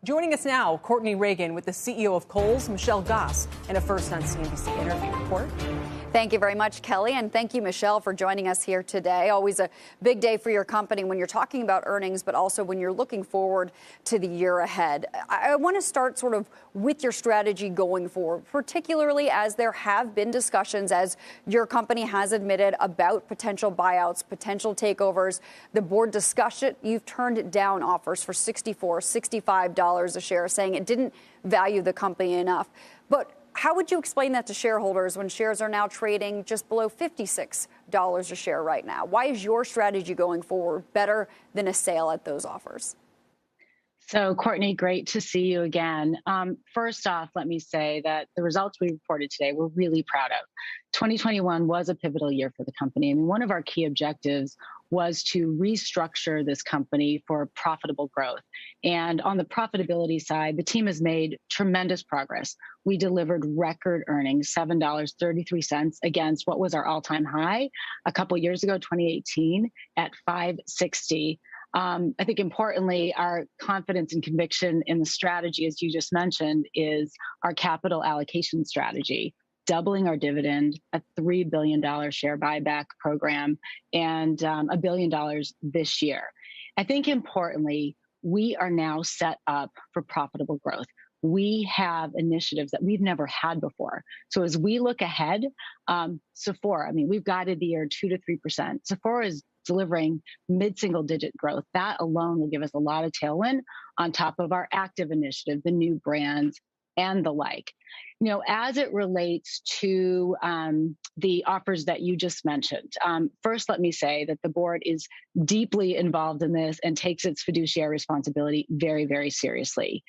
Joining us now, Courtney Reagan with the CEO of Kohl's, Michelle Goss, and a first on CNBC interview report. Thank you very much, Kelly, and thank you, Michelle, for joining us here today. Always a big day for your company when you're talking about earnings, but also when you're looking forward to the year ahead. I want to start sort of with your strategy going forward, particularly as there have been discussions, as your company has admitted, about potential buyouts, potential takeovers. The board discussed it. You've turned down offers for $64, $65 a share, saying it didn't value the company enough. But how would you explain that to shareholders when shares are now trading just below $56 a share right now? Why is your strategy going forward better than a sale at those offers? So, Courtney, great to see you again. First off, let me say that the results we reported today, we're really proud of. 2021 was a pivotal year for the company. I mean, one of our key objectives was to restructure this company for profitable growth. And on the profitability side, the team has made tremendous progress. We delivered record earnings, $7.33 against what was our all-time high a couple years ago, 2018, at $5.60. I think importantly, our confidence and conviction in the strategy, as you just mentioned, is our capital allocation strategy, doubling our dividend, a $3 billion share buyback program, and $1 billion this year. I think importantly, we are now set up for profitable growth. We have initiatives that we've never had before. So as we look ahead, Sephora, I mean, we've guided the year 2 to 3%. Sephora is delivering mid-single digit growth. That alone will give us a lot of tailwind on top of our active initiative, the new brands and the like. You know, as it relates to the offers that you just mentioned, first, let me say that the board is deeply involved in this and takes its fiduciary responsibility very, very seriously.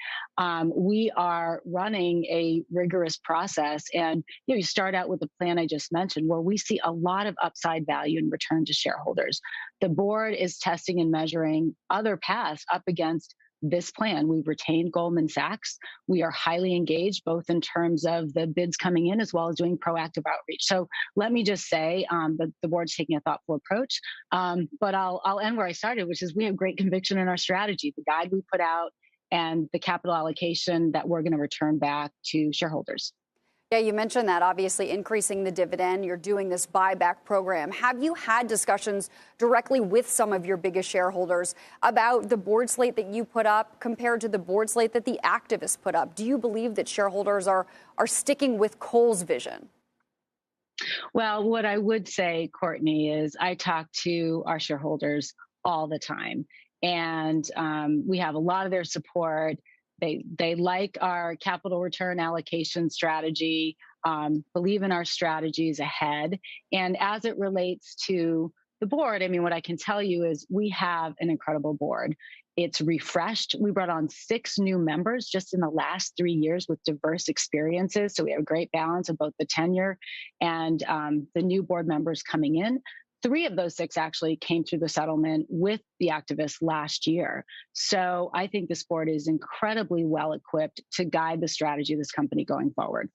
We are running a rigorous process, and you start out with the plan I just mentioned, where we see a lot of upside value in return to shareholders. The board is testing and measuring other paths up against this plan. We've retained Goldman Sachs. We are highly engaged, both in terms of the bids coming in as well as doing proactive outreach. So let me just say that the board's taking a thoughtful approach. But I'll end where I started, which is we have great conviction in our strategy, the guide we put out, and the capital allocation that we're going to return back to shareholders. Yeah, you mentioned that, obviously increasing the dividend. You're doing this buyback program. Have you had discussions directly with some of your biggest shareholders about the board slate that you put up compared to the board slate that the activists put up? Do you believe that shareholders are sticking with Kohl's vision? Well, what I would say, Courtney, is I talk to our shareholders all the time, and we have a lot of their support. They like our capital return allocation strategy, believe in our strategies ahead. And as it relates to the board, I mean, what I can tell you is we have an incredible board. It's refreshed. We brought on 6 new members just in the last 3 years with diverse experiences. So we have a great balance of both the tenure and the new board members coming in. 3 of those 6 actually came through the settlement with the activists last year. So I think this board is incredibly well equipped to guide the strategy of this company going forward.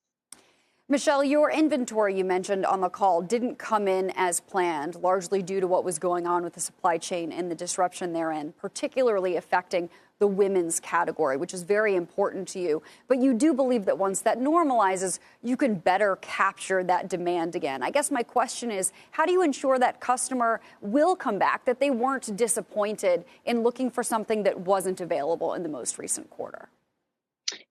Michelle, your inventory you mentioned on the call didn't come in as planned, largely due to what was going on with the supply chain and the disruption therein, particularly affecting the women's category, which is very important to you. But you do believe that once that normalizes, you can better capture that demand again. I guess my question is, how do you ensure that customer will come back, that they weren't disappointed in looking for something that wasn't available in the most recent quarter?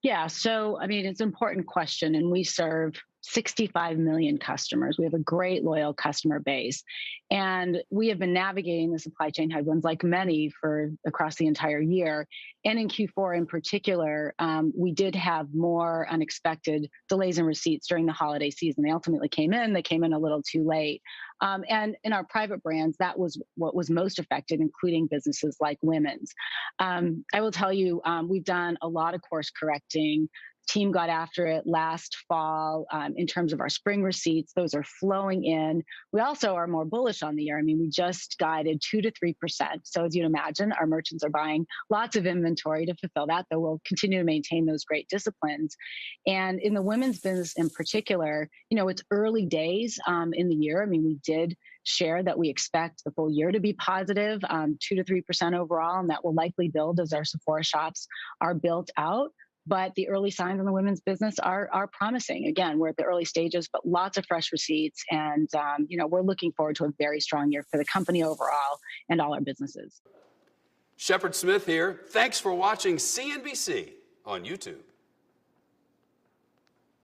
Yeah, so, I mean, it's an important question, and we serve 65 million customers. We have a great loyal customer base, and we have been navigating the supply chain headwinds like many for across the entire year. And in Q4 in particular, we did have more unexpected delays in receipts during the holiday season. They ultimately came in a little too late. And in our private brands, that was what was most affected, including businesses like women's. I will tell you, we've done a lot of course correcting Team got after it last fall in terms of our spring receipts. Those are flowing in. We also are more bullish on the year. I mean, we just guided 2 to 3%. So as you'd imagine, our merchants are buying lots of inventory to fulfill that, though we'll continue to maintain those great disciplines. And in the women's business in particular, it's early days in the year. I mean, we did share that we expect the full year to be positive, 2 to 3% overall, and that will likely build as our Sephora shops are built out. But the early signs in the women's business are promising. Again, we're at the early stages, but lots of fresh receipts. And, we're looking forward to a very strong year for the company overall and all our businesses. Shepard Smith here. Thanks for watching CNBC on YouTube.